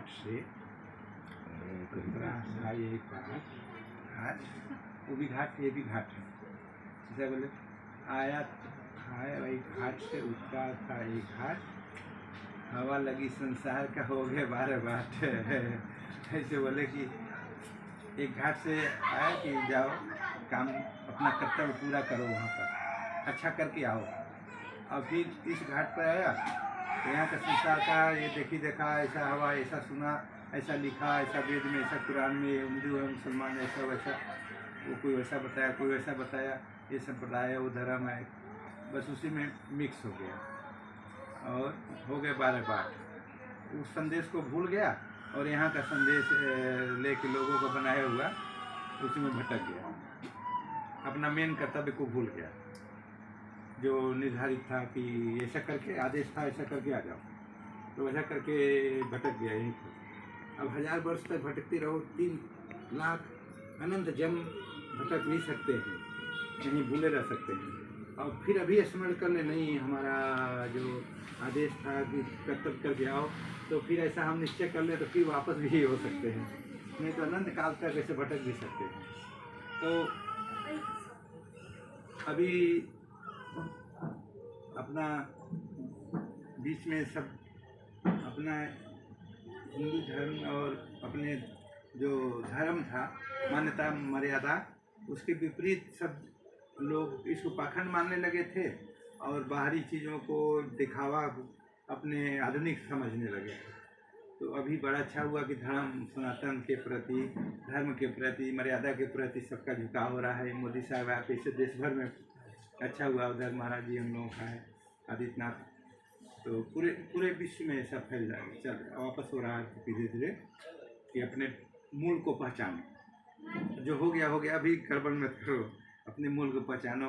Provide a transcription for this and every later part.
घाट से ये घाट वो भी घाट ये भी घाट है। जैसे बोले आया वही घाट से उतरा था एक घाट, हवा लगी संसार का हो गए 12 बाट। ऐसे बोले कि एक घाट से आया कि जाओ काम अपना कर्तव्य पूरा करो, वहाँ पर अच्छा करके आओ। और फिर इस घाट पर आया तो यहाँ का संसार का ये देखा, ऐसा हवा, ऐसा सुना, ऐसा लिखा, ऐसा वेद में, ऐसा कुरान में, हिंदू है मुसलमान ऐसा वैसा, वो कोई वैसा बताया, कोई वैसा बताया, ये सब बताया, वो धर्म है, बस उसी में मिक्स हो गया और हो गए 12 बाट। उस संदेश को भूल गया और यहाँ का संदेश लेके लोगों को बनाया हुआ उसी में भटक गया, अपना मेन कर्तव्य को भूल गया जो निर्धारित था कि ऐसा करके आदेश था, ऐसा करके आ जाओ, तो वैसा करके भटक गया यहीं पर। अब 1000 वर्ष तक भटकते रहो, 3 लाख अनंत जन्म भटक भी सकते हैं, कहीं भूले रह सकते हैं। और फिर अभी स्मरण कर ले, नहीं हमारा जो आदेश था कि कर्तव्य करके आओ, तो फिर ऐसा हम निश्चय कर ले तो फिर वापस भी हो सकते हैं, नहीं तो अनंत काल तक ऐसे भटक भी सकते हैं। तो अभी अपना बीच में सब अपना हिंदू धर्म और अपने जो धर्म था, मान्यता मर्यादा, उसके विपरीत सब लोग इसको पाखंड मानने लगे थे और बाहरी चीज़ों को दिखावा अपने आधुनिक समझने लगे। तो अभी बड़ा अच्छा हुआ कि धर्म सनातन के प्रति, धर्म के प्रति, मर्यादा के प्रति सबका झुकाव हो रहा है। मोदी साहब आप ऐसे देश भर में अच्छा हुआ, उधर महाराज जी हम लोगों का है आदित्यनाथ, तो पूरे विश्व में ऐसा फैल रहा है, चल वापस हो रहा है धीरे धीरे कि अपने मूल को पहचानो। जो हो गया, अभी गड़बड़ मत करो, अपने मूल को पहचानो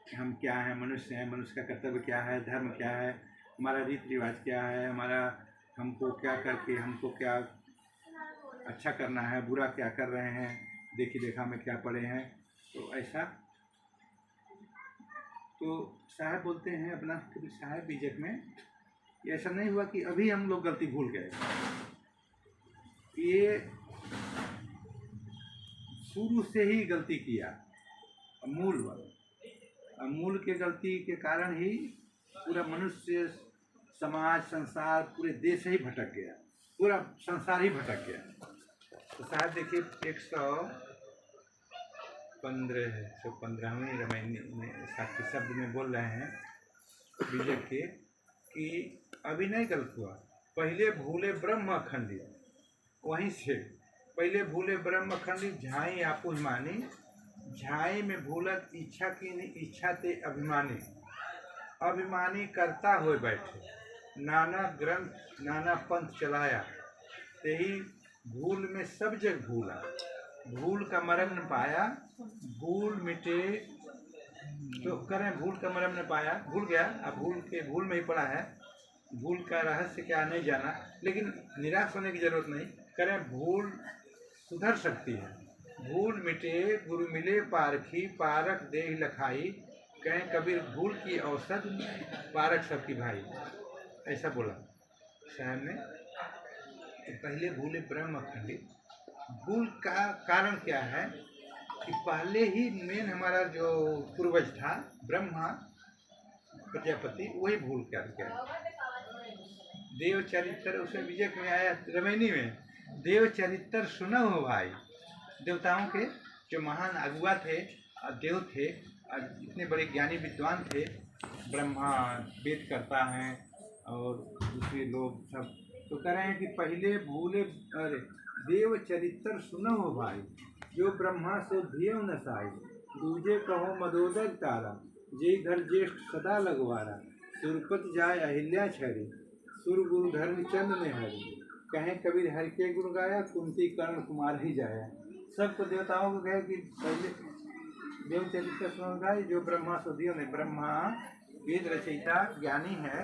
कि हम क्या हैं, मनुष्य हैं, मनुष्य का कर्तव्य क्या है, धर्म क्या है, हमारा रीति रिवाज क्या है, हमारा हमको क्या करके हमको क्या अच्छा करना है, बुरा क्या कर रहे हैं, देखी देखा में क्या पड़े हैं। तो ऐसा तो साहब बोलते हैं अपना कभी साहब बीजक में, ऐसा नहीं हुआ कि अभी हम लोग गलती भूल गए, ये शुरू से ही गलती किया, मूल के गलती के कारण ही पूरा मनुष्य समाज संसार पूरे देश ही भटक गया, पूरा संसार ही भटक गया। तो साहब देखिए 115वें रामायण में साक्षी शब्द में बोल रहे हैं विजय के कि अभी नहीं गलत हुआ, पहले भूले ब्रह्म अखंडित, वहीं से पहले भूले ब्रह्म अखंडित, झाई आपुल मानी, झाई में भूलत इच्छा की इच्छा ते अभिमानी, अभिमानी करता हुए बैठे, नाना ग्रंथ नाना पंथ चलाया, तेही भूल में सब जग भूला, भूल का मरम न पाया, भूल मिटे तो करें, भूल का मरम न पाया, भूल गया, अब भूल में ही पड़ा है, भूल का रहस्य क्या नहीं जाना, लेकिन निराश होने की जरूरत नहीं, करें भूल सुधर सकती है, भूल मिटे गुरु मिले पारखी, पारक देह लखाई, कहें कबीर भूल की औसत पारक सबकी भाई। ऐसा बोला साहब ने। तो पहले भूले ब्रह्म अखंडित, भूल का कारण क्या है कि पहले ही मेन हमारा जो पूर्वज था ब्रह्मा प्रजापति, वही भूल कर गया। देव चरित्र उसे विजय में आया रमैनी में, देव चरित्र सुना हो भाई, देवताओं के जो महान अगुआ थे, देव थे, इतने बड़े ज्ञानी विद्वान थे, ब्रह्मा वेद करता है और दूसरे लोग सब, तो कह रहे हैं कि पहले भूले, अरे देव चरित्र सुनो हो भाई, जो ब्रह्मा से धियो न साई, दूजे कहो मदोदर तारा, जे घर ज्येष्ठ सदा लगवारा, सुरपत जाय अहिल्या छरी, सुर गुरु धर्म चंद ने हरी, कहें कबीर हर के गुण गाया, कुंती कर्ण कुमार ही जाया। सबको देवताओं को कहे कि पहले देव चरित्र सुनो गाय, जो ब्रह्मा से धियो ने, ब्रह्मा वेद रचयिता ज्ञानी है,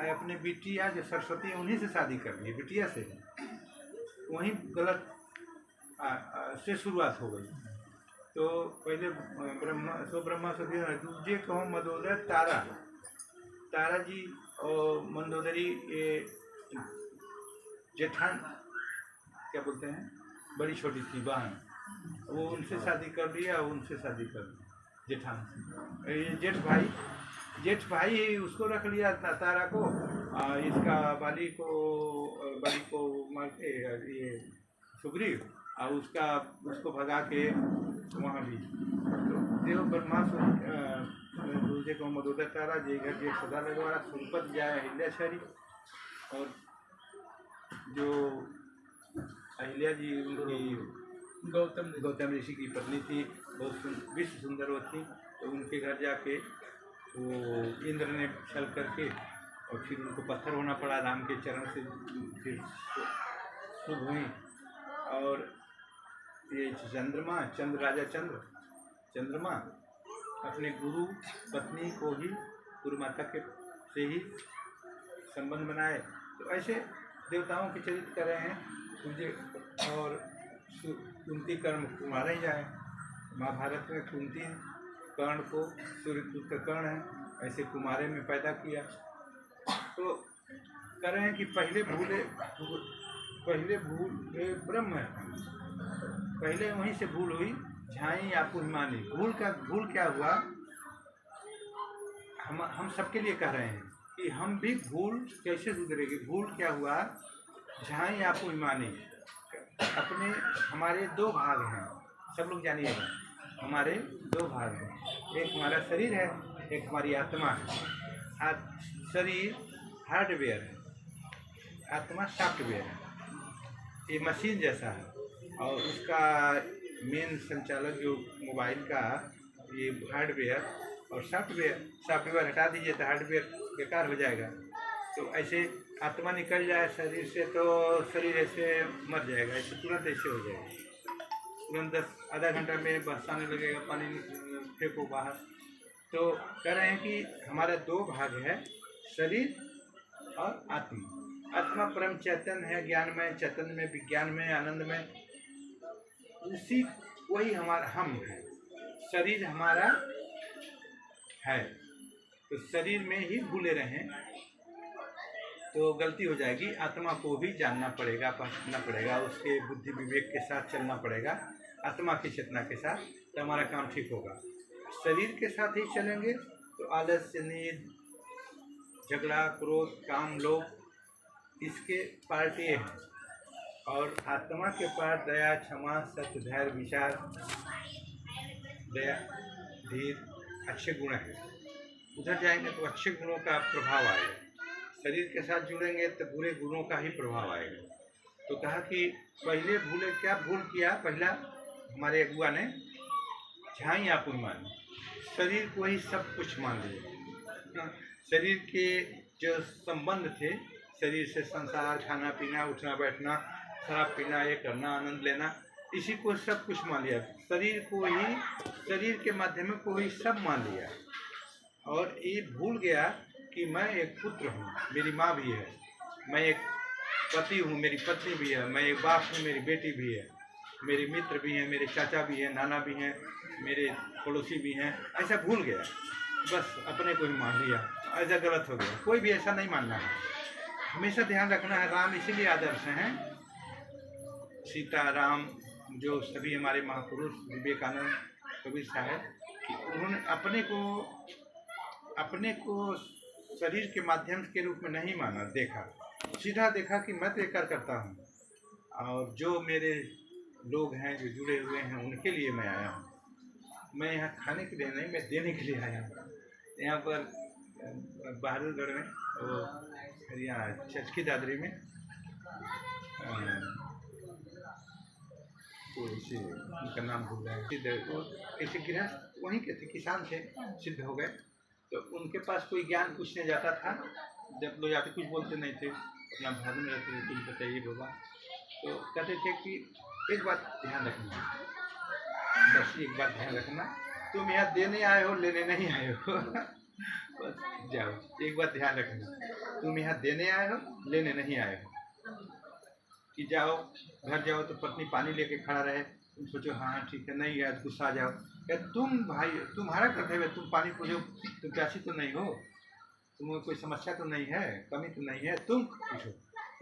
अपने बिटिया जो सरस्वती उन्हीं से शादी कर ली, बिटिया से, वहीं गलत से शुरुआत हो गई। तो पहले ब्रह्मा से दूजे कहो मदोदर तारा, तारा जी और मंदोदरी ये जेठान क्या बोलते हैं, बड़ी छोटी थी बहन, वो उनसे शादी कर लिया, उनसे शादी कर ली जेठान से। ये जेठ भाई उसको रख लिया तारा को, इसका बाली को मार के ये सुग्रीव, और उसको भगा के वहाँ भी तो देव ब्रह्मा दूसरे को मदोदर तारा जे घर जे सदा लगवारा सुरपत जाए अहिल्याचारी, और जो अहिल्या जी उनकी गौतम ऋषि की पत्नी थी, बहुत विश्व सुंदर वो थी, तो उनके घर जाके वो इंद्र ने छल करके और फिर उनको पत्थर होना पड़ा, राम के चरण से फिर शुभ हुई। और ये राजा चंद्रमा अपने गुरु पत्नी को ही गुरु माता के से ही संबंध बनाए। तो ऐसे देवताओं के चरित्र कर रहे हैं मुझे, और कुंती कर्म कुमार ही जाए। महाभारत में कुंती कर्ण को सूर्यपुत्र कर्ण है, ऐसे कुमारे में पैदा किया। तो कह रहे हैं कि पहले भूले ब्रह्म है, पहले वहीं से भूल हुई झाई आपको हिमानी। भूल क्या हुआ, हम सबके लिए कह रहे हैं कि हम भी भूल कैसे सुधरेगी। भूल क्या हुआ, झाई आपको हिमानी। हमारे दो भाग हैं, सब लोग जानिएगा, हमारे दो भाग हैं, एक हमारा शरीर है, एक हमारी आत्मा है। शरीर हार्डवेयर है, आत्मा सॉफ्टवेयर है, ये मशीन जैसा है, और उसका मेन संचालक जो मोबाइल का ये हार्डवेयर और सॉफ्टवेयर हटा दीजिए तो हार्डवेयर बेकार हो जाएगा। तो ऐसे आत्मा निकल जाए शरीर से तो शरीर ऐसे मर जाएगा, ऐसे तुरंत ऐसे हो जाएगा, तुरंत आधा घंटा में बरसाने लगेगा, पानी फेंको बाहर। तो कह रहे हैं कि हमारा दो भाग है, शरीर और आत्मा। आत्मा परम चैतन्य है, ज्ञान में, चैतन्य में, विज्ञान में, आनंद में, वही हमारा हम है। शरीर हमारा है, तो शरीर में ही भूले रहें तो गलती हो जाएगी। आत्मा को भी जानना पड़ेगा, पहचानना पड़ेगा, उसके बुद्धि विवेक के साथ चलना पड़ेगा, आत्मा की चेतना के साथ, तो हमारा काम ठीक होगा। शरीर के साथ ही चलेंगे तो आलस्य, नींद, झगड़ा, क्रोध, काम, लोभ, इसके पार्ट ये हैं। और आत्मा के पार्ट दया, क्षमा, सत्य, धैर्य, विचार, दया, धीर, अच्छे गुण है। उधर जाएंगे तो अच्छे गुणों का प्रभाव आएगा, शरीर के साथ जुड़ेंगे तो बुरे गुणों का ही प्रभाव आएगा। तो कहा कि पहले भूल किया, पहला हमारे अगुआ ने झाई आपू मान, शरीर को ही सब कुछ मान लिया। शरीर के जो संबंध थे, शरीर से संसार, खाना पीना, उठना बैठना, शराब पीना, ये करना, आनंद लेना, इसी को सब कुछ मान लिया। शरीर के माध्यम को ही सब मान लिया, और ये भूल गया कि मैं एक पुत्र हूँ, मेरी माँ भी है, मैं एक पति हूँ, मेरी पत्नी भी है, मैं एक बाप हूँ, मेरी बेटी भी है, मेरे मित्र भी हैं, मेरे चाचा भी हैं, नाना भी हैं, मेरे पड़ोसी भी हैं। ऐसा भूल गया, बस अपने को ही मान लिया, ऐसा गलत हो गया। कोई भी ऐसा नहीं मानना है, हमेशा ध्यान रखना है। राम इसीलिए आदर्श हैं, सीता, राम, जो सभी हमारे महापुरुष विवेकानंद, कबीर साहब, कि उन्होंने अपने को शरीर के माध्यम के रूप में नहीं माना, सीधा देखा कि मैं तो एकर करता हूँ, और जो मेरे लोग हैं जो जुड़े हुए हैं उनके लिए मैं आया हूँ। मैं यहाँ खाने के लिए नहीं, मैं देने के लिए आया हूँ। यहाँ पर बहादुरगढ़ में, वो हरियाणा चचकी दादरी में, तो इसे उनका नाम भूल रहा है, ऐसे गृहस्थ वहीं के थे, किसान थे, सिद्ध हो गए। तो उनके पास कोई ज्ञान पूछने जाता था, जब लोग जाते कुछ बोलते नहीं थे, अपना भाग में रहते थे, कुछ बताइए बाबा। तो कहते थे कि एक बात ध्यान रखना, बस एक बात ध्यान रखना, तुम यहाँ देने आए हो, लेने नहीं आए हो। बस जाओ, एक बात ध्यान रखना, तुम यहाँ देने आए हो, लेने नहीं आए हो। कि जाओ, घर जाओ तो पत्नी पानी लेके खड़ा रहे, तुम सोचो हाँ ठीक है, नहीं यार गुस्सा आ जाओ, क्या तुम भाई, तुम्हारा कर्तव्य, तुम पानी पूछो, तुम प्यासी तो नहीं हो, तुम्हें कोई समस्या तो नहीं है, कमी तो नहीं है, तुम पूछो।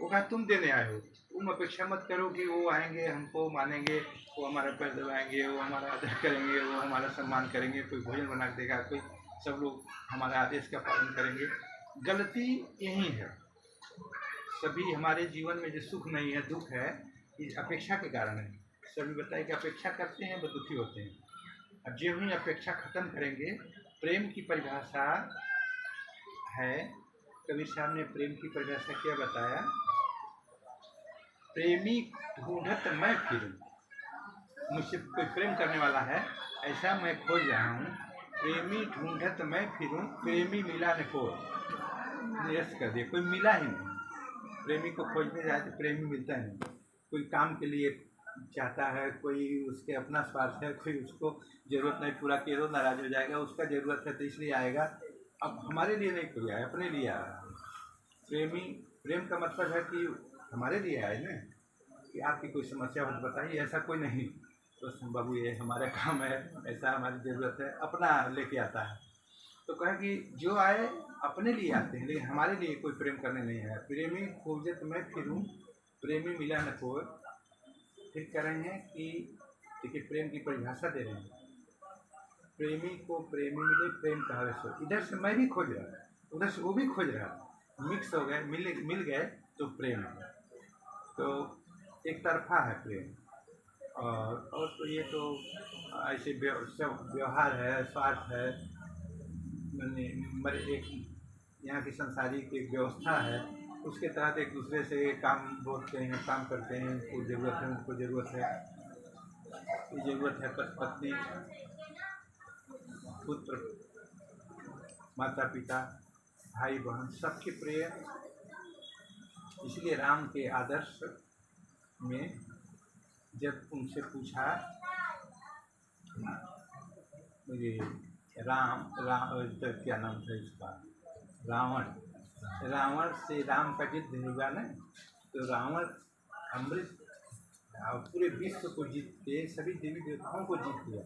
वो कहा तुम देने आए हो, तुम अपेक्षा मत करो कि वो आएंगे हमको मानेंगे, वो हमारा पैर दबाएंगे, वो हमारा आदर करेंगे, वो हमारा सम्मान करेंगे, कोई भोजन बना के देगा, कोई सब लोग हमारा आदेश का पालन करेंगे। गलती यही है, सभी हमारे जीवन में जो सुख नहीं है, दुख है, इस अपेक्षा के कारण है। सभी बताए कि अपेक्षा करते हैं वो दुखी होते हैं। अब जो ही अपेक्षा खत्म करेंगे, प्रेम की परिभाषा है, कबीर साहब ने प्रेम की परिभाषा क्या बताया, प्रेमी ढूंढत मैं फिरूं, मुझसे कोई प्रेम करने वाला है ऐसा मैं खोज रहा हूँ, प्रेमी ढूंढत मैं फिरूं, प्रेमी मिला न कोई। यस कर दिए, कोई मिला ही नहीं। प्रेमी को खोजने जाए तो प्रेमी मिलता नहीं। कोई काम के लिए चाहता है, कोई उसके अपना स्वार्थ है, कोई उसको जरूरत नहीं पूरा किया तो नाराज हो जाएगा, उसका जरूरत है तो इसलिए आएगा। अब हमारे लिए नहीं कोई आया, अपने लिए आया। प्रेमी, प्रेम का मतलब है कि हमारे लिए आए ना, कि आपकी कोई समस्या हो तो बताइए, ऐसा कोई नहीं तो बाबू ये हमारा काम है, ऐसा हमारी ज़रूरत है, अपना लेके आता है। तो कहा कि जो आए अपने लिए आते हैं, लेकिन हमारे लिए कोई प्रेम करने नहीं है। प्रेमी खोजत मैं फिरूं, प्रेमी मिला न कोई। फिर कह रहे हैं कि देखिए प्रेम की परिभाषा दे रहे हैं, प्रेमी को प्रेमी मिले, प्रेम कहावे सो। इधर से मैं भी खोज रहा, उधर से वो भी खोज रहा, मिक्स हो गए, मिल गए तो प्रेम है। तो एक तरफा है प्रेम। और तो ये तो ऐसे सब व्यवहार है, स्वार्थ है, मैंने एक यहाँ की संसारिक एक व्यवस्था है, उसके तहत एक दूसरे से काम बोलते हैं, काम करते हैं, उनको ज़रूरत है, उनको ज़रूरत है, ये ज़रूरत है, पत्नी, पुत्र, माता पिता, भाई बहन, सबके प्रेम। इसलिए राम के आदर्श में जब उनसे पूछा, मुझे राम क्या नाम था इसका, रावण से राम का युद्ध हुआ ना, तो रावण अमृत पूरे विश्व को जीत के सभी देवी देवताओं को जीत लिया,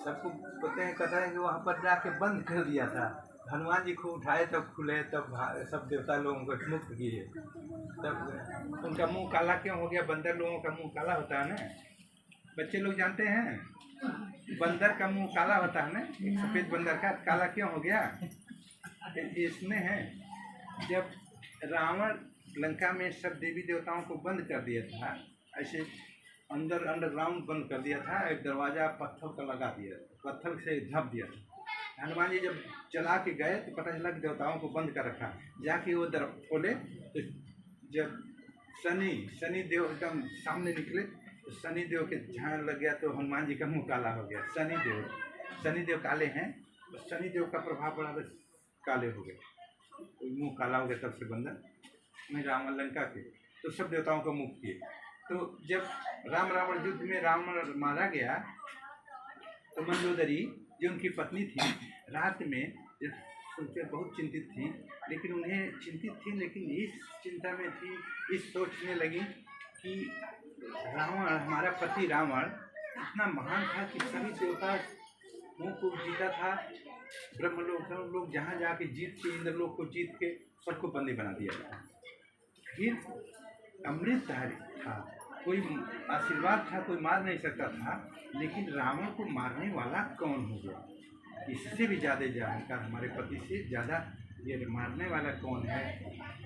सबको कहते हैं, कथा है कि वहाँ पर जाके बंद कर दिया था। हनुमान जी को उठाए तब खुले, तब सब देवता लोगों को मुक्त किए। तब उनका मुंह काला क्यों हो गया? बंदर लोगों का मुंह काला होता है ना, बच्चे लोग जानते हैं, बंदर का मुंह काला होता है ना, एक सफ़ेद बंदर का काला क्यों हो गया? इसमें है, जब रावण लंका में सब देवी देवताओं को बंद कर दिया था, ऐसे अंदर अंडरग्राउंड बंद कर दिया था, एक दरवाज़ा पत्थर का लगा दिया, पत्थर से ढक दिया था। हनुमान जी जब चला के गए तो पता चला कि देवताओं को बंद कर रखा। जाके वो दर खोले तो जब शनि देव एकदम सामने निकले तो शनि देव के ध्यान लग गया, तो हनुमान जी का मुँह काला हो गया। शनि देव काले हैं, तो शनि देव का प्रभाव पड़ा तो काले हो गए, तो मुँह काला हो गया। तब से बंदर में रावण लंका के तो सब देवताओं को मुक्त किए। तो जब राम रावण युद्ध में रावण मारा गया तो मंदोदरी जो उनकी पत्नी थी, रात में सोचे बहुत चिंतित थी, लेकिन उन्हें चिंतित थी, लेकिन इस चिंता में थी, इस सोचने लगी कि रावण, हमारा पति रावण इतना महान था कि सभी देवता मुँह को जीता था, ब्रह्मलोक लोग जहाँ जाके जीत के, इंद्रलोक को जीत के सबको बंदी बना दिया था। फिर अमृतधारी था, कोई आशीर्वाद था, कोई मार नहीं सकता था, लेकिन रावण को मारने वाला कौन हो गया? इससे भी ज़्यादा जानकार, हमारे पति से ज़्यादा ये मारने वाला कौन है,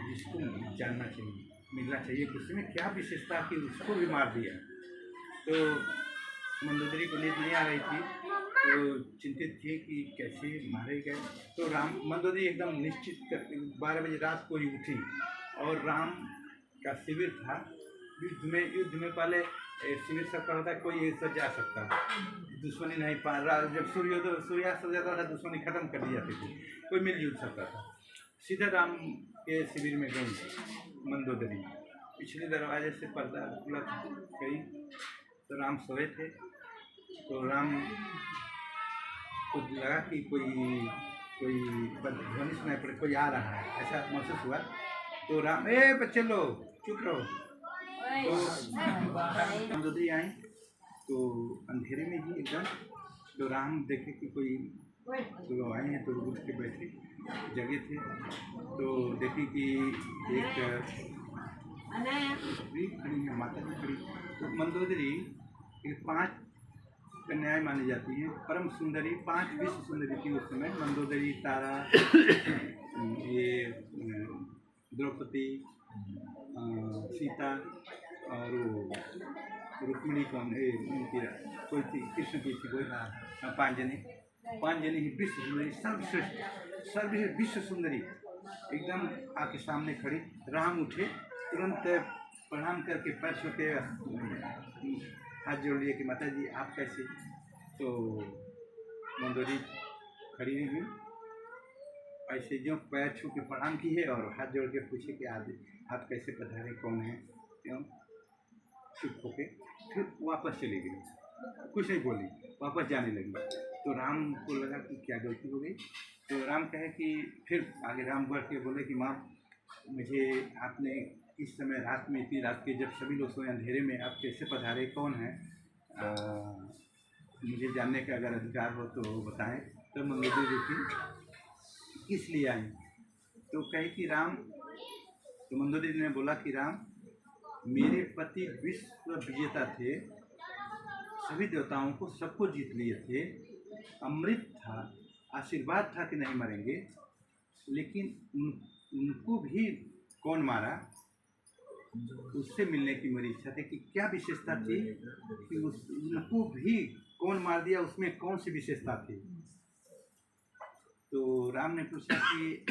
जिसको जानना चाहिए, मिलना चाहिए, उसमें क्या विशेषता कि उसको भी मार दिया। तो मंदोदरी को नींद नहीं आ रही थी, तो चिंतित थी कि कैसे मारे गए। तो मंदोदरी एकदम निश्चित कर 12 बजे रात को ही उठी, और राम का शिविर था। युद्ध में पहले शिविर सबका होता है, कोई एक जा सकता, दुश्मनी नहीं पा रहा। जब सूर्यास्त हो जाता था, दुश्मनी खत्म कर दी जाती थी, कोई मिलजुल सकता था। सीधे राम के शिविर में गई मंदोदरी, पिछले दरवाजे से पर्दा खुला गई, तो राम सोए थे। तो राम को लगा कि कोई ध्वनि सुनाई पड़े, कोई आ रहा है, ऐसा महसूस हुआ। तो राम, बच्चे लोग चुप रहो। तो मंदोदरी आई तो अंधेरे में ही एकदम, तो राम देखे कि कोई तो आए हैं, तो उठ के बैठे, जगे थे। तो देखी कि एक भी खड़ी है, माता जी खड़ी। तो मंदोदरी ये 5 कन्याएं मानी जाती हैं, परम सुंदरी, 5 विश्व सुंदरी थी उस समय। मंदोदरी, तारा, ये द्रौपदी, सीता और वो रुक्मिणी कौन है, उनकी कोई थी, कृष्ण की थी कोई, पांजनी ही विश्व सुंदरी, सर्वश्रेष्ठ सर्व विश्व सुंदरी एकदम आके सामने खड़ी। राम उठे, तुरंत प्रणाम करके पैर छू के हाथ जोड़ लिए कि माता जी आप कैसे। तो मंदोदरी खड़ी हुई, ऐसे जो पैर छू के प्रणाम की है और हाथ जोड़ के पूछे कि आप कैसे पधारे, कौन है, क्यों। चुप होके फिर वापस चली गई, कुछ नहीं बोली, वापस जाने लगी। तो राम को लगा कि क्या गलती हो गई। तो राम कहे कि फिर आगे राम बढ़ के बोले कि माँ मुझे आपने इस समय रात में, इतनी रात के जब सभी लोग सोए अंधेरे में, आप कैसे पधारे, कौन है, मुझे जानने का अगर अधिकार हो तो बताएं। तो मंदोदरी रुकी, किस लिए आई। तो कहे कि राम, तो मंदोदरी ने बोला कि राम मेरे पति विश्व विजेता थे, सभी देवताओं को सबको जीत लिए थे, अमृत था, आशीर्वाद था कि नहीं मरेंगे, लेकिन उनको भी कौन मारा, उससे मिलने की मेरी इच्छा थी कि क्या विशेषता थी कि उनको भी कौन मार दिया, उसमें कौन सी विशेषता थी। तो राम ने पूछा कि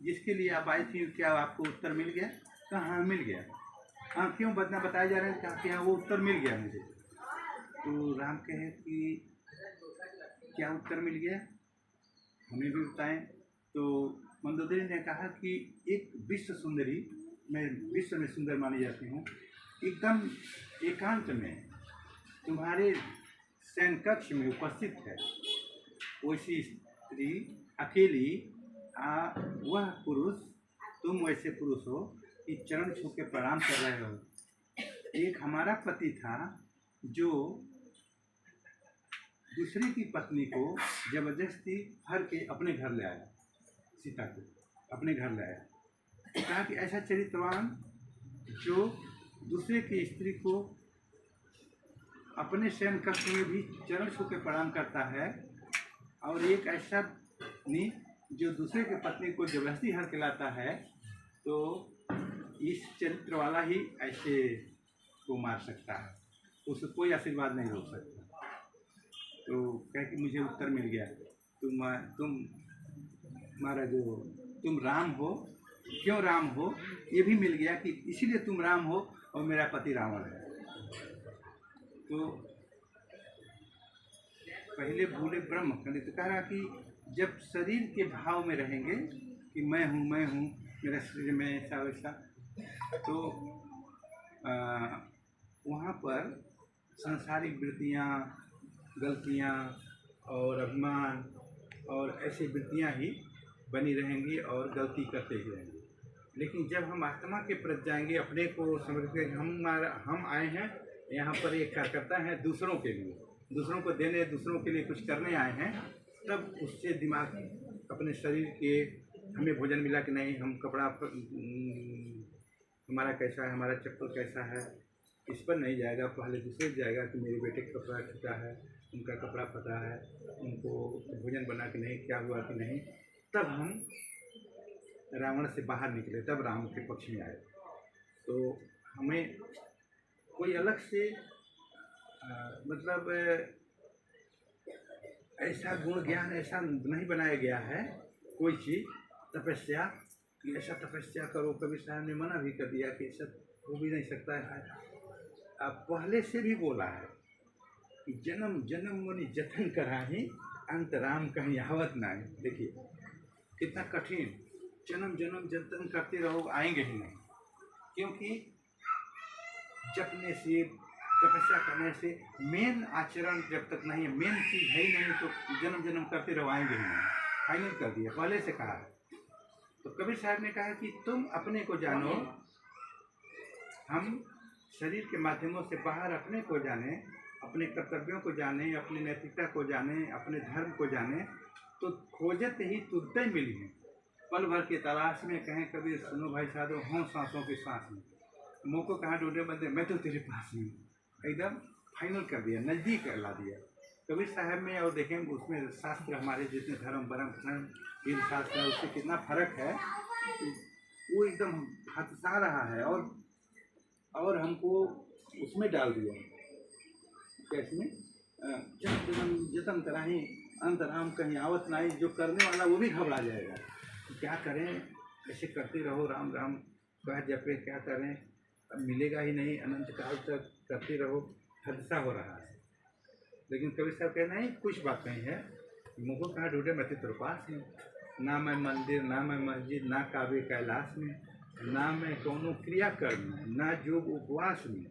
जिसके लिए आप आई थी क्या आपको उत्तर मिल गया। कहा हाँ मिल गया। हाँ क्यों बताया जा रहा है। कहा कि हाँ वो उत्तर मिल गया मुझे। तो राम कहे कि क्या उत्तर मिल गया, हमें भी बताएं। तो मंदोदरी ने कहा कि एक विश्व सुंदरी, मैं विश्व में सुंदर मानी जाती हूँ, एकदम एकांत में तुम्हारे शयन कक्ष में उपस्थित है, वैसी स्त्री अकेली, वह पुरुष, तुम वैसे पुरुष हो कि चरण छू के प्रणाम कर रहे हो। एक हमारा पति था जो दूसरे की पत्नी को जबरदस्ती हर के अपने घर ले आया, सीता को अपने घर ले आया। कहा कि ऐसा चरित्रवान जो दूसरे की स्त्री को अपने शयन कक्ष में भी चरण छू के प्रणाम करता है, और एक ऐसा पत्नी जो दूसरे के पत्नी को जबरदस्ती हर के लाता है, तो इस चरित्र वाला ही ऐसे को मार सकता है, उसको कोई आशीर्वाद नहीं रोक सकता। तो कह कि मुझे उत्तर मिल गया, तुम हमारा जो तुम राम हो, क्यों राम हो ये भी मिल गया कि इसीलिए तुम राम हो और मेरा पति रावण है। तो पहले भूले ब्रह्म खंडित, तो कह रहा कि जब शरीर के भाव में रहेंगे कि मैं हूँ मेरा शरीर में ऐसा वैसा, तो वहाँ पर सांसारिक वृत्तियाँ, गलतियाँ और अभिमान और ऐसी वृत्तियाँ ही बनी रहेंगी और गलती करते ही रहेंगे। लेकिन जब हम आत्मा के प्रति जाएंगे, अपने को समझ के हम आए हैं यहाँ पर एक कार्यकर्ता हैं दूसरों के लिए, दूसरों को देने, दूसरों के लिए कुछ करने आए हैं, तब उससे दिमाग अपने शरीर के, हमें भोजन मिला कि नहीं, हम कपड़ा हमारा कैसा है, हमारा चप्पल कैसा है, इस पर नहीं जाएगा। पहले दूसरे जाएगा कि मेरे बेटे का कपड़ा छूटा है, उनका कपड़ा फटा है, उनको भोजन बना के नहीं, क्या हुआ कि नहीं। तब हम रावण से बाहर निकले, तब राम के पक्ष में आए। तो हमें कोई अलग से मतलब ऐसा गुण ज्ञान ऐसा नहीं बनाया गया है कोई चीज़, तपस्या कि ऐसा तपस्या करो। कबीर साहब ने मना भी कर दिया कि ऐसा हो भी नहीं सकता है। अब पहले से भी बोला है कि जन्म जन्म मुनि जतन कराही, अंत राम कहीं आवत नहीं। देखिए कितना कठिन, जन्म जन्म जतन करते रहो, आएंगे ही नहीं। क्योंकि जपने से, तपस्या करने से मेन आचरण जब तक नहीं है, मेन चीज़ है ही नहीं, तो जन्म जन्म करते रहो, आएंगे ही नहीं। फाइनल कर दिया, पहले से कहा। तो कबीर साहब ने कहा कि तुम अपने को जानो, हम शरीर के माध्यमों से बाहर अपने को जाने, अपने कर्तव्यों को जाने, अपनी नैतिकता को जाने, अपने धर्म को जाने, तो खोजत ही तुरते मिली है। पल भर के तलाश में कहें कबीर सुनो भाई साधो हों सांसों की सांस में, मुँह को कहाँ ढूंढे बंदे मैं तो तेरे पास में, एकदम फाइनल कर दिया, नज़दीक ला दिया कबीर साहब में। और देखेंगे उसमें शास्त्र हमारे जितने धर्म परम वीर शास्त्र है उससे कितना फर्क है, वो एकदम हटसा रहा है और हमको उसमें डाल दिया कैसे जतन कराही अंतराम कहीं आवत नहीं, जो करने वाला वो भी घबरा जाएगा। तो क्या करें, ऐसे करते रहो राम राम कह जपे, क्या करें, अब मिलेगा ही नहीं, अनंत काल तक करते रहो, हादसा हो रहा है। लेकिन कबीर साहब कहना है कुछ बात नहीं है, मुझको कहाँ ढूंढे मैं तेरे पास में, ना मैं मंदिर ना मैं मस्जिद ना काबे कैलाश में, ना मैं कौनो क्रिया कर्म में ना योग उपवास में,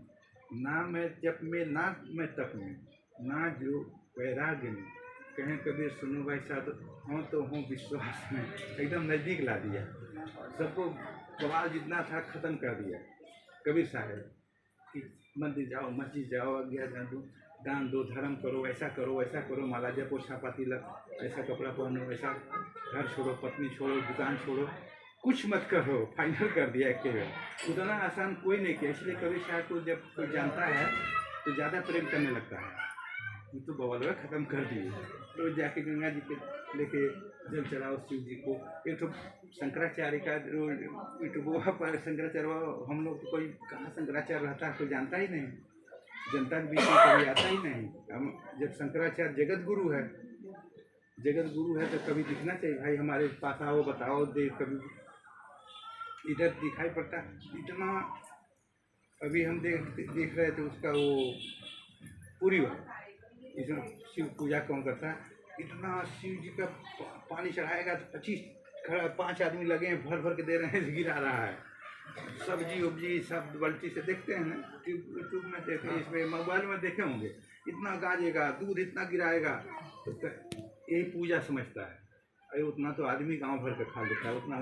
ना मैं जप में ना मैं तप में, ना जो वैराग्य में, कहें कबीर सुनो भाई साहब हों तो हों विश्वास में, एकदम नज़दीक ला दिया, सबको बवाल जितना था ख़त्म कर दिया कबीर साहब कि मंदिर जाओ मस्जिद जाओ आज्ञा दान दो धर्म करो ऐसा करो माला जपो छापा तिलक ऐसा कपड़ा पहनो ऐसा घर छोड़ो पत्नी छोड़ो दुकान छोड़ो कुछ मत करो, फाइनल कर दिया एक बार। उतना आसान कोई नहीं किया, इसलिए कबीर साहब को जब कोई जानता है तो ज़्यादा प्रेम करने लगता है। ये तो बवाल ख़त्म कर दिए, तो जाके गंगा जी के लेके जल चढ़ाओ शिव जी को। एक तो शंकराचार्य का यूट्यूब पर शंकराचार्य, हम लोग तो कोई कहाँ शंकराचार्य रहता है कोई जानता ही नहीं, जनता के बीच में कभी आता ही नहीं। हम जब शंकराचार्य जगत गुरु है तो कभी दिखना चाहिए भाई हमारे पास आओ बताओ दे, कभी इधर दिखाई पड़ता इतना। अभी हम देख रहे थे उसका वो पूरी वाला, इसमें शिव पूजा कौन करता है, इतना शिव जी का पानी चढ़ाएगा तो 5 आदमी लगे हैं भर भर के दे रहे हैं, गिरा रहा है सब्जी उब्जी सब बाल्टी से देखते हैं ना, यूट्यूब में देखे, इसमें मोबाइल में देखे होंगे, इतना गाजेगा दूध इतना गिराएगा, तो यही पूजा समझता है। अरे उतना तो आदमी गांव भर का खा लेता है, उतना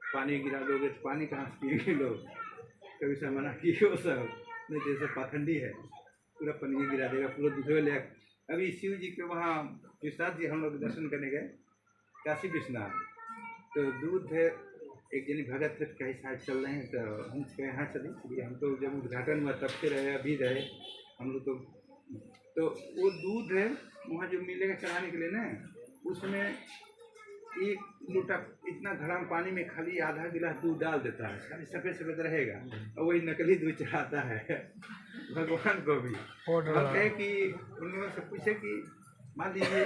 पानी गिरा दोगे तो पानी कहाँ से पिएंगे लोग, कभी से मना किए वो सब नहीं, जैसे पाखंडी है पूरा पनीर गिरा देगा पूरा दूध ले। अभी शिव जी के वहाँ विश्वनाथ जी हम लोग दर्शन करने गए काशी विश्वनाथ, तो दूध है एक जनी भगत थे कहीं साइड चल रहे हैं, तो हम कहे हाँ चलिए, हम तो जब उद्घाटन हुआ तब से रहे अभी रहे हम लोग तो वो दूध है वहाँ जो मिलेगा चढ़ाने के लिए ना, उसमें 1 लोटा इतना घड़ा पानी में खाली आधा गिलास दूध डाल देता है, खाली सफ़ेद सफ़ेद रहेगा, और वही नकली दूध चढ़ाता है भगवान को भी। हम कहे कि उन लोगों से पूछे कि मान लीजिए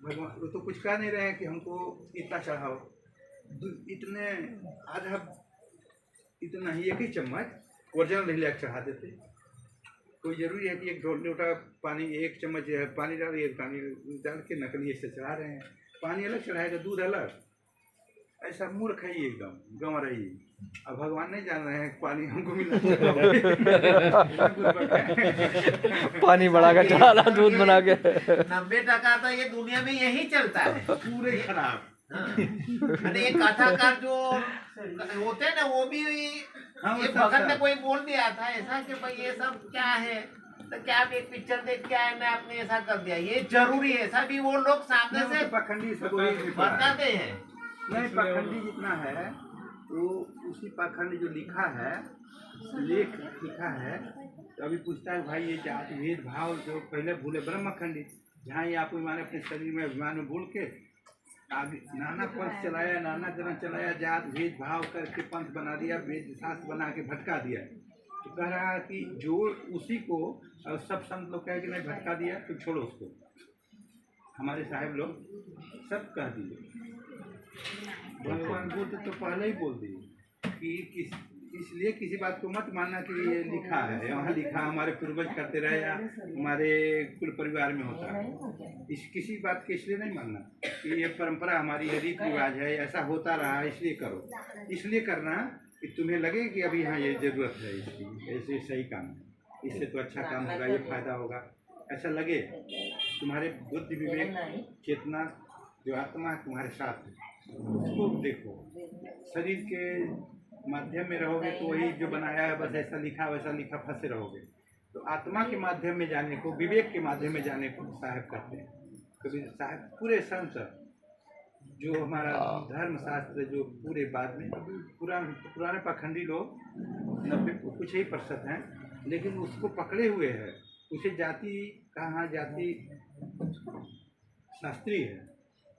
भगवान वो तो कुछ कह नहीं रहे हैं कि हमको इतना चढ़ाओ, इतने आधा इतना ही 1 ही चम्मच ओरिजिनल नहीं लेकर चढ़ा देते। कोई ज़रूरी है कि 1 लोटा पानी 1 चम्मच पानी डाल 1 पानी डाल के नकली से चढ़ा रहे हैं, पानी अलग चढ़ाएगा दूध अलग, ऐसा मूर्ख है ये एकदम गंवा रही। अब भगवान नहीं जान रहे हैं पानी हमको मिला पानी बढ़ा कर चढ़ा दूध बना के 90% तो ये दुनिया में यही चलता है, पूरे खराब। अरे ये कथाकार जो होते हैं ना वो भी ये भगत ने कोई बोल दिया था ऐसा कि भाई ये सब क्या है, तो क्या आप एक पिक्चर देख के आए ना आपने ऐसा कर दिया, ये जरूरी है, ऐसा भी वो लोग सामने से पखंडी बताते हैं। नहीं पखंडी जितना है वो उसी पखंड जो लिखा है लेख लिखा है, तो अभी पूछता है भाई ये जाति भेदभाव जो पहले भूले ब्रह्मखंडी, जहाँ ये आप माने अपने शरीर में अभिमान में भूल के आगे नाना पंथ चलाया, नाना ग्रह चलाया, जात भेदभाव करके पंथ बना दिया, वेद शास्त्र बना के भटका दिया। तो कह रहा है कि जो उसी को सब संत लोग कहे कि नहीं भटका दिया तो छोड़ो उसको, हमारे साहब लोग सब कह दिए। भगवान बुद्ध तो पहले ही बोल दिए कि इसलिए किसी बात को मत मानना कि ये लिखा है, यहाँ लिखा हमारे पूर्वज करते रहे या हमारे कुल परिवार में होता है, इस किसी बात के इसलिए नहीं मानना कि ये परंपरा हमारी है, रीति रिवाज है, ऐसा होता रहा इसलिए करो, इसलिए करना कि तुम्हें लगे कि अभी हाँ ये ज़रूरत है इसकी, ऐसे सही काम है, इससे तो अच्छा काम होगा, ये फायदा होगा, ऐसा लगे तुम्हारे बुद्धि विवेक चेतना जो आत्मा तुम्हारे साथ है उसको देखो। शरीर के माध्यम में रहोगे तो वही जो बनाया है बस ऐसा लिखा वैसा लिखा फंसे रहोगे। तो आत्मा के माध्यम में जाने को, विवेक के माध्यम में जाने को साहब कहते हैं। कभी साहब पूरे संत जो हमारा धर्मशास्त्र जो पूरे बाद में पुराने पाखंडी लोग 90 कुछ ही % हैं, लेकिन उसको पकड़े हुए हैं। उसे जाति कहाँ जाति शास्त्रीय है,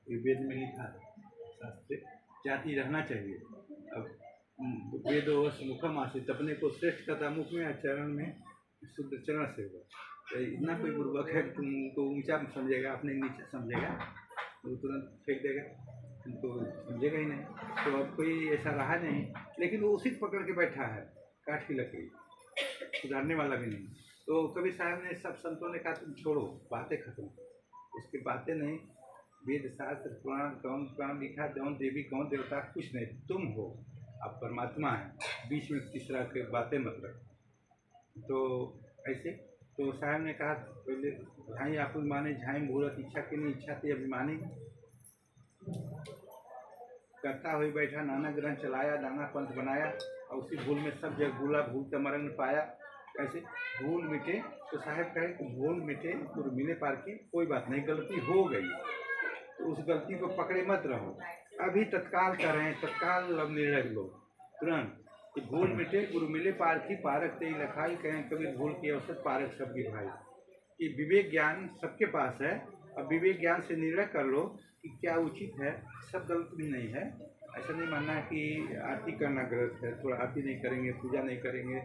ये वेद में लिखा है शास्त्रीय जाति रहना चाहिए। अब वेदोस मुखम आसित, अपने को श्रेष्ठ कथा मुख में चरण में शुद्ध चरण से होगा। तो इतना कोई बुर्बक है तुमको ऊंचा समझेगा, अपने नीचे समझेगा तो तुरंत फेंक देगा, तुमको समझेगा ही नहीं। तो अब कोई ऐसा रहा नहीं, लेकिन वो उसी पकड़ के बैठा है, काठ की लकड़ी, सुधारने वाला भी नहीं। तो कबीर साहब ने, सब संतों ने कहा तुम छोड़ो, बातें खत्म, उसकी बातें नहीं। वेद शास्त्र पुराण कौन पुराण लिखा, कौन देवी कौन देवता कुछ नहीं, तुम हो, आप परमात्मा है, बीच में तीसरा के बातें मत रखो। तो ऐसे तो साहब ने कहा पहले झाई आप माने झाई मुहूर्त इच्छा की नहीं, इच्छा थी अभिमानी करता हुई बैठा, नाना ग्रंथ चलाया, नाना पंथ बनाया, और उसी भूल में सब जग भूला, भूल तमरंग पाया। ऐसे भूल मिटे तो साहब कहे कि भूल मिटे तो मिले पार की कोई बात नहीं, गलती हो गई तो उस गलती को पकड़े मत रहो, अभी तत्काल करें, तत्काल अब निर्णय लो तुरंत कि भूल मिटे गुरु मिले पार की, पारक ते लखाई कहें कभी भूल की अवसर पारक सबकी भाई। कि विवेक ज्ञान सबके पास है, अब विवेक ज्ञान से निर्णय कर लो कि क्या उचित है, सब गलत भी नहीं है। ऐसा नहीं मानना कि आरती करना गलत है, थोड़ा आरती नहीं करेंगे, पूजा नहीं करेंगे,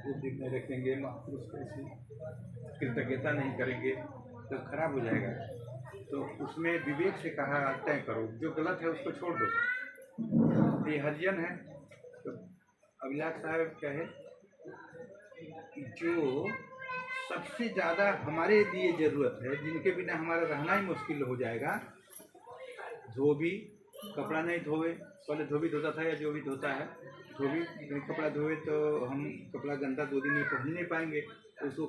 दूध नहीं रखेंगे, महापुरुष कैसी कृतज्ञता नहीं करेंगे तो खराब हो जाएगा। तो उसमें विवेक से कहा तय करो, जो गलत है उसको छोड़ दो। ये हरिजन है तो अभिलाष साहब कहे जो सबसे ज़्यादा हमारे लिए ज़रूरत है, जिनके बिना हमारा रहना ही मुश्किल हो जाएगा, धोबी कपड़ा नहीं धोवे, पहले धोबी धोता था या जो भी धोता है, धोबी कपड़ा धोवे तो हम कपड़ा गंदा 2 दिन में पहन नहीं पाएंगे, उसको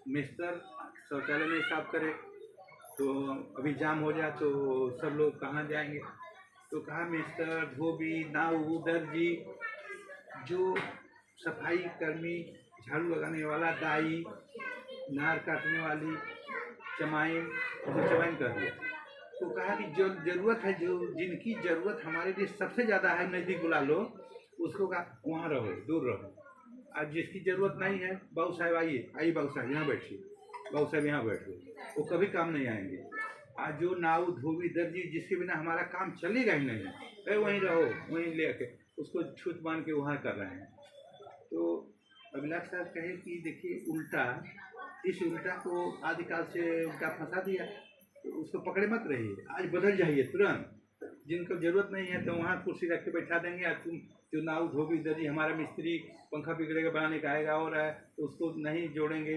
मिस्टर शौचालय नहीं साफ करे तो अभी जाम हो जाए तो सब लोग कहाँ जाएंगे। तो कहा मिस्टर, धोबी, नाऊ, दर्जी, जो सफाई कर्मी, झाड़ू लगाने वाला, दाई, नार काटने वाली, चमाइन, चमाइन कर दिया। तो कहा कि जो ज़रूरत है, जो जिनकी ज़रूरत हमारे लिए सबसे ज़्यादा है, नज़दीक बुला लो, उसको कहा वहाँ रहो, दूर रहो। आज जिसकी ज़रूरत नहीं है, बाबू साहब आइए, आइए बाबू साहब यहाँ बैठिए, बाबू साहब यहाँ बैठो, वो कभी काम नहीं आएंगे। आज जो नाऊ, धोबी, दर्जी, जिसके बिना हमारा काम चलेगा ही नहीं, अरे वहीं रहो, वहीं ले आके उसको छूत मान के वहाँ कर रहे हैं। तो अभिलाष साहब कहे कि देखिए उल्टा, इस उल्टा को आदिकाल से उल्टा फंसा दिया, तो उसको पकड़े मत रहिए, आज बदल जाइए तुरंत। जिनको ज़रूरत नहीं है तो वहाँ कुर्सी रख के बैठा देंगे, और तुम जो नाऊ, धोबी, दर्जी, हमारा मिस्त्री पंखा बिगड़ेगा बनाने का आएगा और है तो उसको नहीं जोड़ेंगे,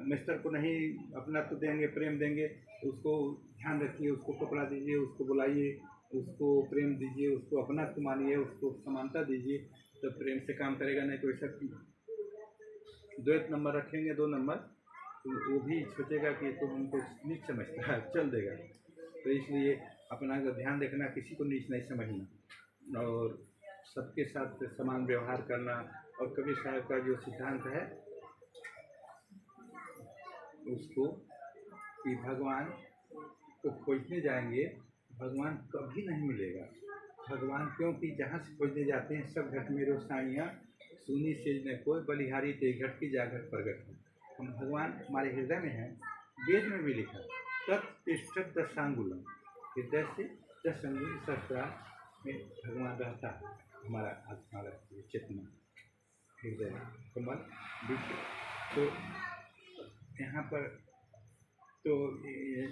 मिस्टर को नहीं अपना तो देंगे, प्रेम देंगे, उसको ध्यान रखिए, उसको कपड़ा दीजिए, उसको बुलाइए, उसको प्रेम दीजिए, उसको अपना तो मानिए, उसको समानता दीजिए, तो प्रेम से काम करेगा। नहीं तो ऐसा 2 नंबर रखेंगे, 2 नंबर, तो वो भी सोचेगा कि तो हमको नीच समझता है, चल देगा। तो इसलिए अपना ध्यान रखना, किसी को नीच नहीं समझना और सबके साथ समान व्यवहार करना। और कबीर साहब का जो सिद्धांत है उसको कि भगवान को खोजने जाएंगे, भगवान कभी नहीं मिलेगा। भगवान क्योंकि जहाँ से खोजने जाते हैं सब घट में रोसाइयाँ सुनी सेज ने कोई बलिहारी ते घट की जागट प्रगट है। हम भगवान हमारे हृदय में है, वेद में भी लिखा तत्तिष्ठत दशांगुलम, हृदय से 10 अंगुल सहस्रा में भगवान रहता है। हमारा आत्मा रहती है, चेतना, हृदय, कमल, विश्व। तो यहाँ पर तो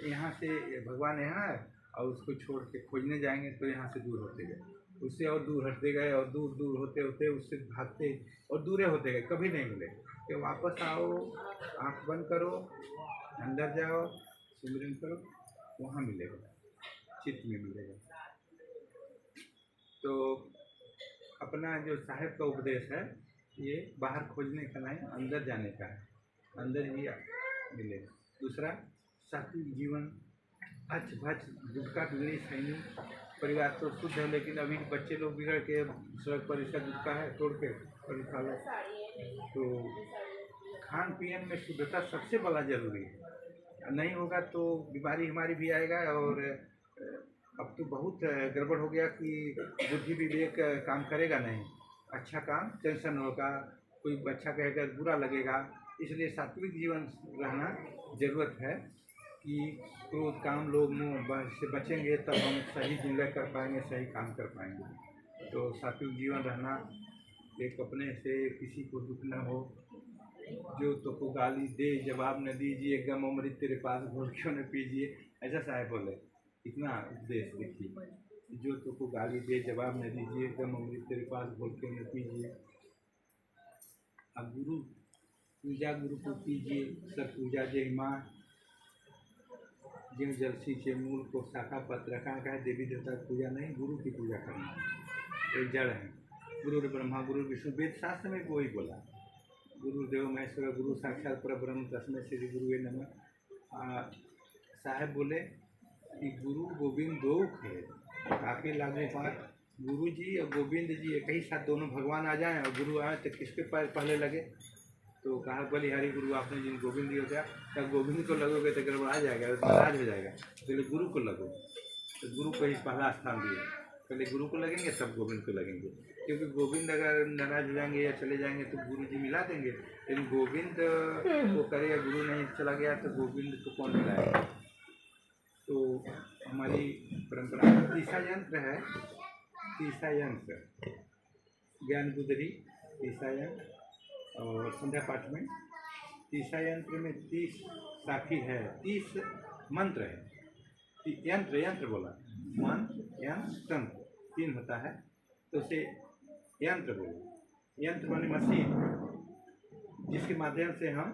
यहाँ से भगवान यहाँ है और उसको छोड़ के खोजने जाएंगे तो यहाँ से दूर होते गए, उससे और दूर हटते गए और दूर दूर होते होते उससे भागते और दूरे होते गए, कभी नहीं मिले। तो वापस आओ, आँख बंद करो, अंदर जाओ, सिमरन करो, वहाँ मिलेगा, चित्त में मिलेगा। तो अपना जो साहिब का उपदेश है ये बाहर खोजने का नहीं, अंदर जाने का है, अंदर ही मिलेगा। दूसरा सात्विक जीवन, अच्छ भच गुटखा बीड़ी सैनी, परिवार तो शुद्ध है लेकिन अभी बच्चे लोग बिगड़ के सड़क पर इसका गुटखा है तोड़ के और खा लो। तो खान पीन में शुद्धता सबसे बड़ा जरूरी है, नहीं होगा तो बीमारी हमारी भी आएगा और अब तो बहुत गड़बड़ हो गया कि बुद्धि विवेक काम करेगा नहीं, अच्छा काम टेंशन होगा, कोई अच्छा कहेगा बुरा लगेगा। इसलिए सात्विक जीवन रहना जरूरत है कि क्रोध काम लोभ मोह से बचेंगे तब हम सही जिंदगी कर पाएंगे, सही काम कर पाएंगे। तो सात्विक जीवन रहना, एक अपने से किसी को दुख न हो, जो तो को गाली दे जवाब न दीजिए, गम अमृत तेरे पास घोल क्यों न पीजिए, ऐसा साहब बोले। कितना उपदेश देखिए, जो तो को गाली दे जवाब न दीजिए, गम अमृत तेरे पास घोल क्यों न पीजिए। अब गुरु पूजा गुरु को कीजिए, सब पूजा जय माँ, जिन जलसी के मूल को शाखा पत्र रखा है। देवी देवता की पूजा नहीं, गुरु की पूजा करना, एक जड़ है। गुरु ब्रह्मा गुरु विष्णु, वेद शास्त्र में वही बोला, गुरुदेव महेश्वर गुरु साक्षात परब्रह्म तस्मै श्री गुरुवे नमः। साहब बोले कि गुरु गोविंद दो थे, काफी लागू बात, गुरु जी और गोविंद जी एक ही साथ दोनों भगवान आ जाएं और गुरु आए तो किसके पहले लगे। तो कहा बलिहारी गुरु आपने जिन गोविंद जी हो गया, तब गोविंद को लगोगे तो गड़बड़ा जाएगा, नाराज हो जाएगा। पहले गुरु को लगो, तो गुरु को ही पहला स्थान दिया, पहले गुरु को लगेंगे तब गोविंद को लगेंगे। क्योंकि गोविंद अगर नाराज हो जाएंगे या चले जाएंगे तो गुरु जी मिला देंगे, लेकिन गोविंद को करेगा, गुरु नहीं चला गया तो गोविंद को कौन मिलाएगा। तो हमारी परंपरा का तीसरा यंत्र है, तीसरा यंत्र ज्ञान गुदरी, तीसरा यंत्र और संध्या पाठ में तीसरा यंत्र में 30 साखी है, 30 मंत्र है। यंत्र यंत्र बोला, मंत्र यंत्र तंत्र 3 होता है, तो उसे यंत्र बोलो। यंत्र माने मशीन, जिसके माध्यम से हम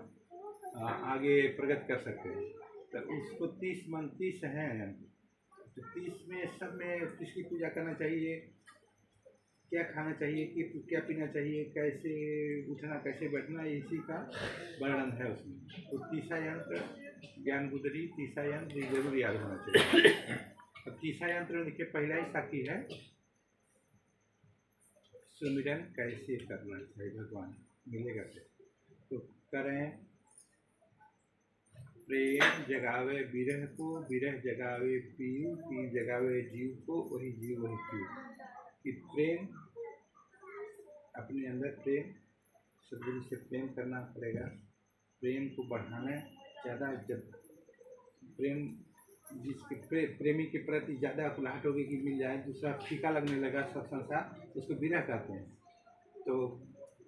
आगे प्रगति कर सकते हैं। तो उसको 30 मंत्र 30 हैं यंत्र। तो 30 में सब में किसकी पूजा करना चाहिए, क्या खाना चाहिए, कि क्या पीना चाहिए, कैसे उठना कैसे बैठना, इसी का वर्णन है उसमें। तो तीसरा यंत्र ज्ञान गुदरी, तीसरा यंत्र जरूर याद होना चाहिए। अब तीसरा यंत्र देखिए पहला ही साखी है, सुमिरन कैसे करना चाहिए, भगवान मिलेगा तो करें। प्रेम जगावे विरह को, विरह जगावे पीयू, पी जगावे जीव को, वही जीव वही पीयू। कि प्रेम अपने अंदर, प्रेम सदगुरु से प्रेम करना पड़ेगा, प्रेम को बढ़ाना ज़्यादा। जब प्रेम जिसके प्रेमी के प्रति ज़्यादा अकुलाहट होगी कि मिल जाए, दूसरा फीका लगने लगा सब संसार, उसको विरह कहते हैं। तो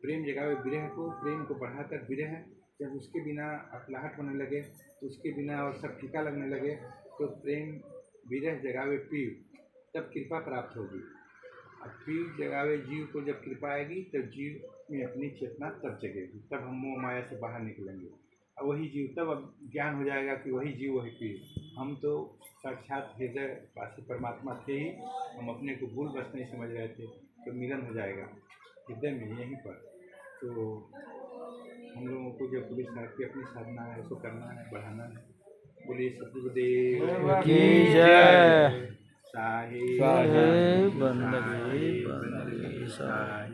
प्रेम जगावे विरह को, प्रेम को बढ़ाकर विरह, जब उसके बिना अकुलाहट होने लगे तो उसके बिना और सब फीका लगने लगे, तो प्रेम विरह जगावे पीव, तब कृपा प्राप्त होगी। अब पीव जगावे जीव को, जब कृपा आएगी तो जीव में अपनी चेतना तब जगेगी, तब हम मोह माया से बाहर निकलेंगे। और वही जीव, तब अब ज्ञान हो जाएगा कि वही जीव वही पीव। हम तो साक्षात हृदय वासी परमात्मा थे ही, हम अपने को भूल बस नहीं समझ रहे थे। तो मिलन हो जाएगा हृदय में, यहीं पर। तो हम लोगों को जो पुरुषार्थ की अपनी साधना है उसको करना है, बढ़ाना है। बोलिए सतगुरुदेव की जय। साहिब साहिब बंदगी साहिब।